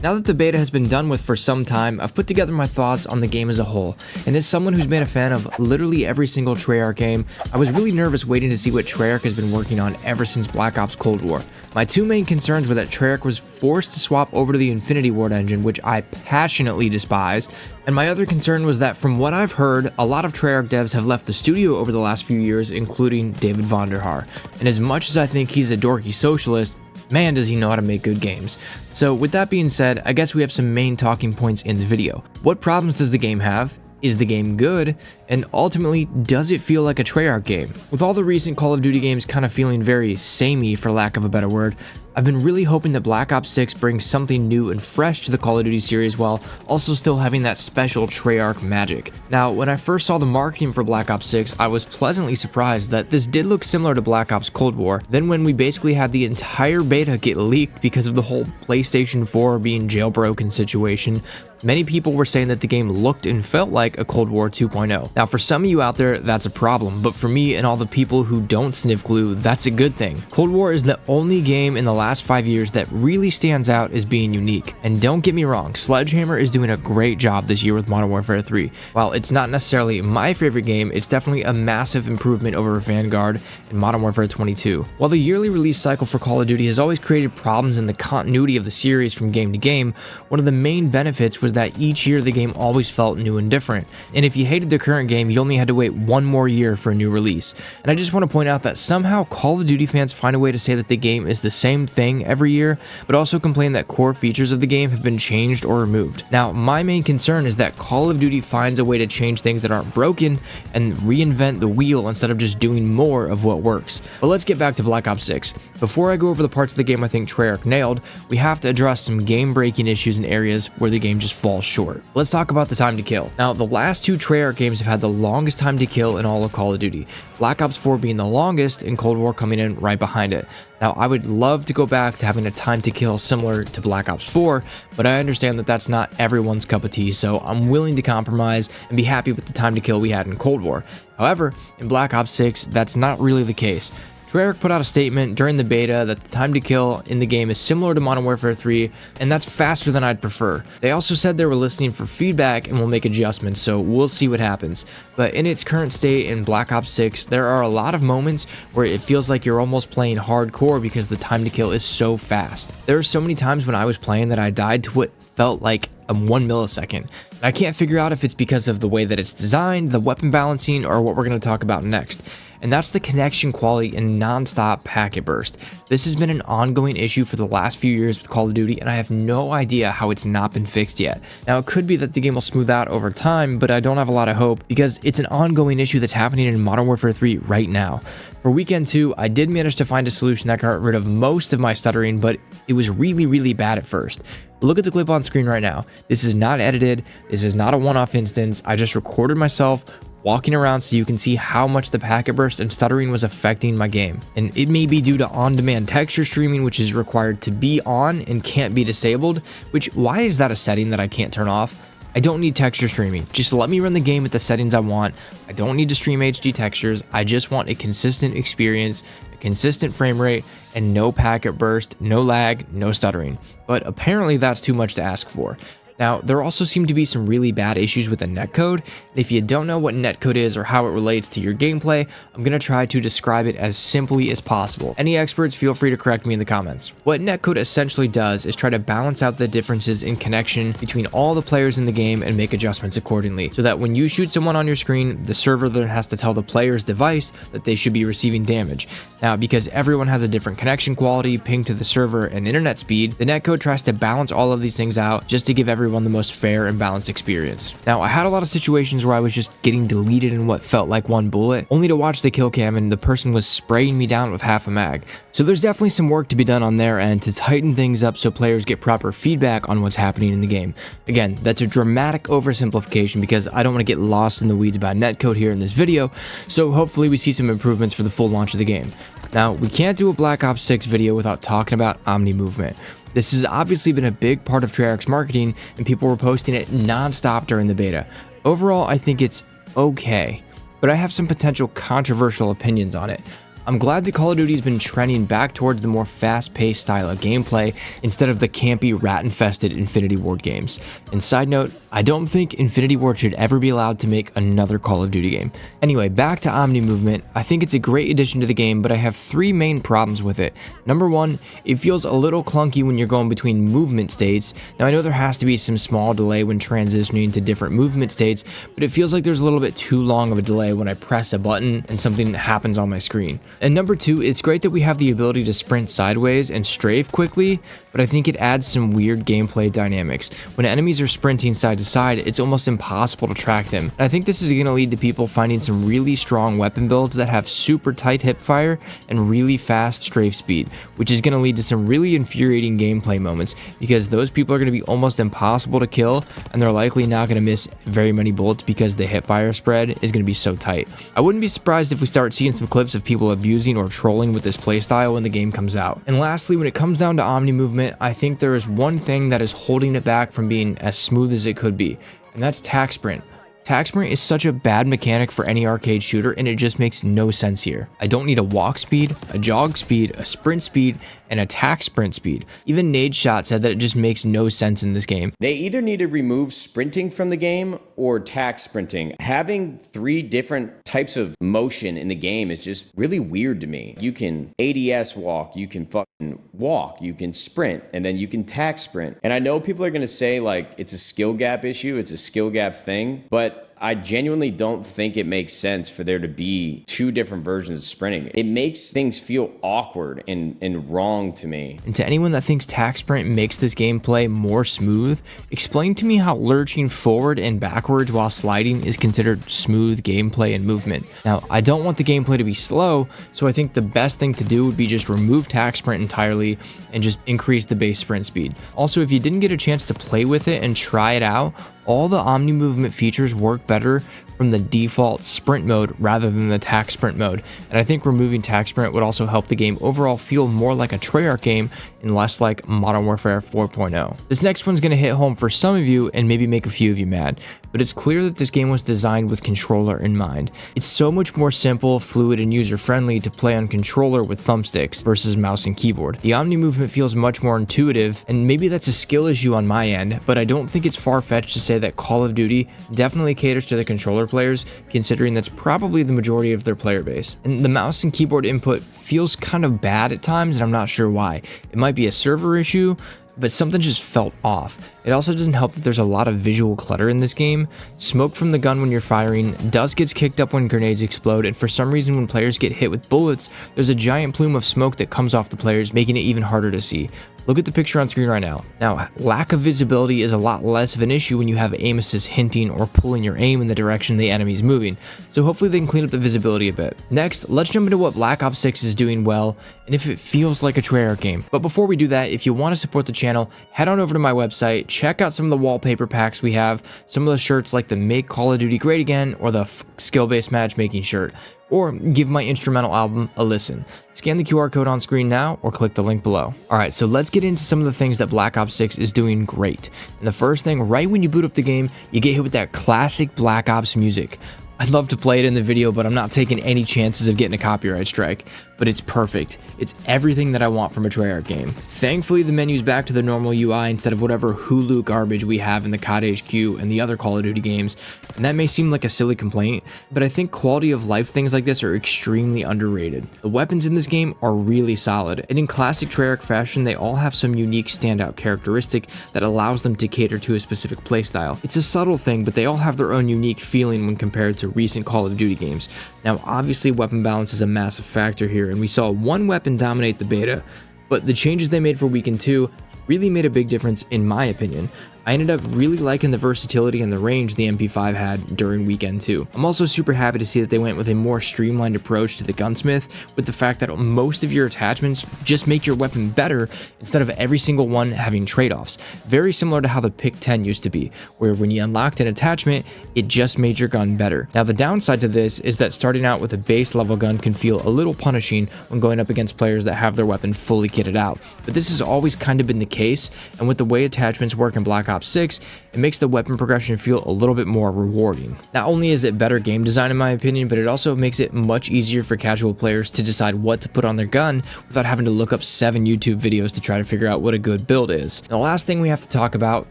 Now that the beta has been done with for some time, I've put together my thoughts on the game as a whole, and as someone who's been a fan of literally every single Treyarch game, I was really nervous waiting to see what Treyarch has been working on ever since Black Ops Cold War. My two main concerns were that Treyarch was forced to swap over to the Infinity Ward engine, which I passionately despise, and my other concern was that from what I've heard, a lot of Treyarch devs have left the studio over the last few years, including David Vonderhaar, and as much as I think he's a dorky socialist, man does he know how to make good games. So with that being said, I guess we have some main talking points in the video. What problems does the game have? Is the game good? And ultimately, does it feel like a Treyarch game? With all the recent Call of Duty games kind of feeling very samey for lack of a better word, I've been really hoping that Black Ops 6 brings something new and fresh to the Call of Duty series while also still having that special Treyarch magic. Now, when I first saw the marketing for Black Ops 6, I was pleasantly surprised that this did look similar to Black Ops Cold War. Then when we basically had the entire beta get leaked because of the whole PlayStation 4 being jailbroken situation, many people were saying that the game looked and felt like a Cold War 2.0. Now, for some of you out there, that's a problem, but for me and all the people who don't sniff glue, that's a good thing. Cold War is the only game in the last 5 years that really stands out as being unique. And don't get me wrong, Sledgehammer is doing a great job this year with Modern Warfare 3. While it's not necessarily my favorite game, it's definitely a massive improvement over Vanguard and Modern Warfare 22. While the yearly release cycle for Call of Duty has always created problems in the continuity of the series from game to game, one of the main benefits was that each year the game always felt new and different. And if you hated the current game, you only had to wait one more year for a new release. And I just want to point out that somehow Call of Duty fans find a way to say that the game is the same thing every year, but also complain that core features of the game have been changed or removed. Now, my main concern is that Call of Duty finds a way to change things that aren't broken and reinvent the wheel instead of just doing more of what works. But let's get back to Black Ops 6. Before I go over the parts of the game I think Treyarch nailed, we have to address some game-breaking issues in areas where the game just falls short. Let's talk about the time to kill. Now, the last two Treyarch games have had the longest time to kill in all of Call of Duty, Black Ops 4 being the longest and Cold War coming in right behind it. Now, I would love to go back to having a time to kill similar to Black Ops 4, but I understand that that's not everyone's cup of tea, so I'm willing to compromise and be happy with the time to kill we had in Cold War. However, in Black Ops 6, that's not really the case. Treyarch put out a statement during the beta that the time to kill in the game is similar to Modern Warfare 3, and that's faster than I'd prefer. They also said they were listening for feedback and will make adjustments, so we'll see what happens. But in its current state in Black Ops 6, there are a lot of moments where it feels like you're almost playing hardcore because the time to kill is so fast. There are so many times when I was playing that I died to what felt like a 1 millisecond. And I can't figure out if it's because of the way that it's designed, the weapon balancing, or what we're going to talk about next. And that's the connection quality and non-stop packet burst. This has been an ongoing issue for the last few years with Call of Duty, and I have no idea how it's not been fixed yet. Now, it could be that the game will smooth out over time, but I don't have a lot of hope because it's an ongoing issue that's happening in Modern Warfare 3 right now. For Weekend 2, I did manage to find a solution that got rid of most of my stuttering, but it was really bad at first. Look at the clip on screen right now. This is not edited. This is not a one-off instance. I just recorded myself walking around so you can see how much the packet burst and stuttering was affecting my game. And it may be due to on-demand texture streaming, which is required to be on and can't be disabled, which why is that a setting that I can't turn off? I don't need texture streaming. Just let me run the game with the settings I want. I don't need to stream HD textures. I just want a consistent experience, a consistent frame rate, and no packet burst, no lag, no stuttering. But apparently that's too much to ask for. Now, there also seem to be some really bad issues with the netcode, and if you don't know what netcode is or how it relates to your gameplay, I'm going to try to describe it as simply as possible. Any experts, feel free to correct me in the comments. What netcode essentially does is try to balance out the differences in connection between all the players in the game and make adjustments accordingly, so that when you shoot someone on your screen, the server then has to tell the player's device that they should be receiving damage. Now, because everyone has a different connection quality, ping to the server, and internet speed, the netcode tries to balance all of these things out just to give everyone the most fair and balanced experience. Now, I had a lot of situations where I was just getting deleted in what felt like one bullet, only to watch the kill cam and the person was spraying me down with half a mag. So there's definitely some work to be done on their end to tighten things up so players get proper feedback on what's happening in the game. Again, that's a dramatic oversimplification because I don't want to get lost in the weeds about netcode here in this video, so hopefully we see some improvements for the full launch of the game. Now, we can't do a Black Ops 6 video without talking about Omni movement. This has obviously been a big part of Treyarch's marketing, and people were posting it non-stop during the beta. Overall, I think it's okay, but I have some potential controversial opinions on it. I'm glad that Call of Duty has been trending back towards the more fast-paced style of gameplay instead of the campy, rat-infested Infinity Ward games. And side note, I don't think Infinity Ward should ever be allowed to make another Call of Duty game. Anyway, back to Omni Movement. I think it's a great addition to the game, but I have 3 main problems with it. Number 1, it feels a little clunky when you're going between movement states. Now I know there has to be some small delay when transitioning to different movement states, but it feels like there's a little bit too long of a delay when I press a button and something happens on my screen. And number 2, it's great that we have the ability to sprint sideways and strafe quickly, but I think it adds some weird gameplay dynamics. When enemies are sprinting side to side, it's almost impossible to track them. And I think this is going to lead to people finding some really strong weapon builds that have super tight hipfire and really fast strafe speed, which is going to lead to some really infuriating gameplay moments because those people are going to be almost impossible to kill, and they're likely not going to miss very many bullets because the hipfire spread is going to be so tight. I wouldn't be surprised if we start seeing some clips of people abusing or trolling with this playstyle when the game comes out. And lastly, when it comes down to Omni Movement, I think there is one thing that is holding it back from being as smooth as it could be, and that's tac sprint. Tac sprint is such a bad mechanic for any arcade shooter, and it just makes no sense here. I don't need a walk speed, a jog speed, a sprint speed, and a tac sprint speed. Even Nadeshot said that it just makes no sense in this game. They either need to remove sprinting from the game or tac sprinting. Having 3 different types of motion in the game is just really weird to me. You can ADS walk, you can fucking walk, you can sprint, and then you can tac sprint. And I know people are gonna say like it's a skill gap issue, it's a skill gap thing, but I genuinely don't think it makes sense for there to be 2 different versions of sprinting. It makes things feel awkward and wrong to me. And to anyone that thinks tac sprint makes this gameplay more smooth, explain to me how lurching forward and backwards while sliding is considered smooth gameplay and movement. Now, I don't want the gameplay to be slow, so I think the best thing to do would be just remove tac sprint entirely and just increase the base sprint speed. Also, if you didn't get a chance to play with it and try it out, all the Omni Movement features work better from the default sprint mode rather than the tac sprint mode, and I think removing tac sprint would also help the game overall feel more like a Treyarch game and less like Modern Warfare 4.0. This next one's going to hit home for some of you and maybe make a few of you mad, but it's clear that this game was designed with controller in mind. It's so much more simple, fluid, and user-friendly to play on controller with thumbsticks versus mouse and keyboard. The Omni Movement feels much more intuitive, and maybe that's a skill issue on my end, but I don't think it's far-fetched to say that Call of Duty definitely caters to the controller players, considering that's probably the majority of their player base. And the mouse and keyboard input feels kind of bad at times, and I'm not sure why. It might be a server issue, but something just felt off. It also doesn't help that there's a lot of visual clutter in this game. Smoke from the gun when you're firing, dust gets kicked up when grenades explode, and for some reason when players get hit with bullets, there's a giant plume of smoke that comes off the players, making it even harder to see. Look at the picture on screen right now. Now, lack of visibility is a lot less of an issue when you have aim assist hinting or pulling your aim in the direction the enemy is moving, so hopefully they can clean up the visibility a bit. Next, let's jump into what Black Ops 6 is doing well, and if it feels like a Treyarch game. But before we do that, if you want to support the channel, head on over to my website, check out some of the wallpaper packs we have, some of the shirts like the Make Call of Duty Great Again or the Skill-Based Matchmaking shirt, or give my instrumental album a listen. Scan the QR code on screen now or click the link below. Alright, so let's get into some of the things that Black Ops 6 is doing great. And the first thing, right when you boot up the game, you get hit with that classic Black Ops music. I'd love to play it in the video, but I'm not taking any chances of getting a copyright strike. But it's perfect. It's everything that I want from a Treyarch game. Thankfully, the menu's back to the normal UI instead of whatever Hulu garbage we have in the COD HQ and the other Call of Duty games. And that may seem like a silly complaint, but I think quality of life things like this are extremely underrated. The weapons in this game are really solid, and in classic Treyarch fashion, they all have some unique standout characteristic that allows them to cater to a specific playstyle. It's a subtle thing, but they all have their own unique feeling when compared to recent Call of Duty games. Now, obviously, weapon balance is a massive factor here, and we saw one weapon dominate the beta, but the changes they made for Weekend 2 really made a big difference in my opinion. I ended up really liking the versatility and the range the MP5 had during Weekend 2. I'm also super happy to see that they went with a more streamlined approach to the gunsmith, with the fact that most of your attachments just make your weapon better instead of every single one having trade-offs. Very similar to how the Pick 10 used to be, where when you unlocked an attachment, it just made your gun better. Now the downside to this is that starting out with a base level gun can feel a little punishing when going up against players that have their weapon fully kitted out, but this has always kind of been the case, and with the way attachments work in Black Ops 6, it makes the weapon progression feel a little bit more rewarding. Not only is it better game design in my opinion, but it also makes it much easier for casual players to decide what to put on their gun without having to look up 7 YouTube videos to try to figure out what a good build is. And the last thing we have to talk about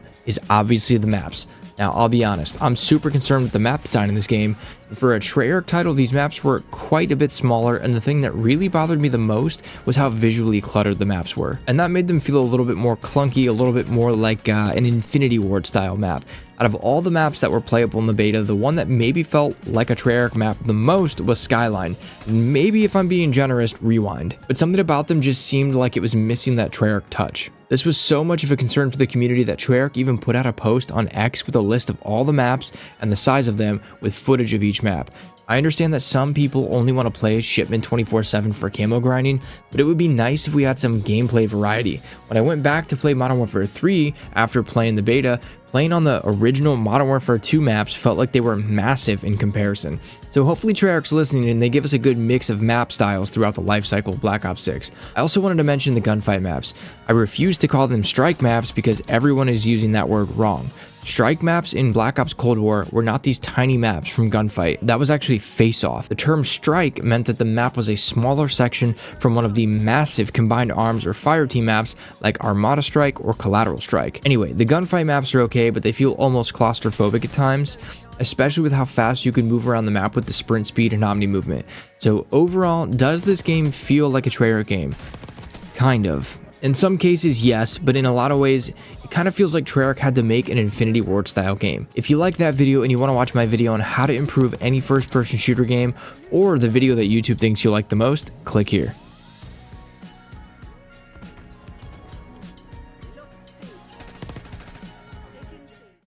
is obviously the maps. Now, I'll be honest, I'm super concerned with the map design in this game. For a Treyarch title, these maps were quite a bit smaller, and the thing that really bothered me the most was how visually cluttered the maps were. And that made them feel a little bit more clunky, a little bit more like an Infinity Ward style map. Out of all the maps that were playable in the beta, the one that maybe felt like a Treyarch map the most was Skyline. Maybe, if I'm being generous, Rewind. But something about them just seemed like it was missing that Treyarch touch. This was so much of a concern for the community that Treyarch even put out a post on X with a list of all the maps and the size of them with footage of each map. I understand that some people only want to play Shipment 24/7 for camo grinding, but it would be nice if we had some gameplay variety. When I went back to play Modern Warfare 3 after playing the beta, playing on the original Modern Warfare 2 maps felt like they were massive in comparison. So hopefully Treyarch's listening and they give us a good mix of map styles throughout the life cycle of Black Ops 6. I also wanted to mention the gunfight maps. I refuse to call them strike maps because everyone is using that word wrong. Strike maps in Black Ops Cold War were not these tiny maps from Gunfight. That was actually face-off. The term strike meant that the map was a smaller section from one of the massive combined arms or fireteam maps like Armada Strike or Collateral Strike. Anyway, the Gunfight maps are okay, but they feel almost claustrophobic at times, especially with how fast you can move around the map with the sprint speed and omni movement. So overall, does this game feel like a Treyarch game? Kind of. In some cases, yes, but in a lot of ways, it kind of feels like Treyarch had to make an Infinity Ward style game. If you like that video and you want to watch my video on how to improve any first-person shooter game, or the video that YouTube thinks you'll like the most, click here.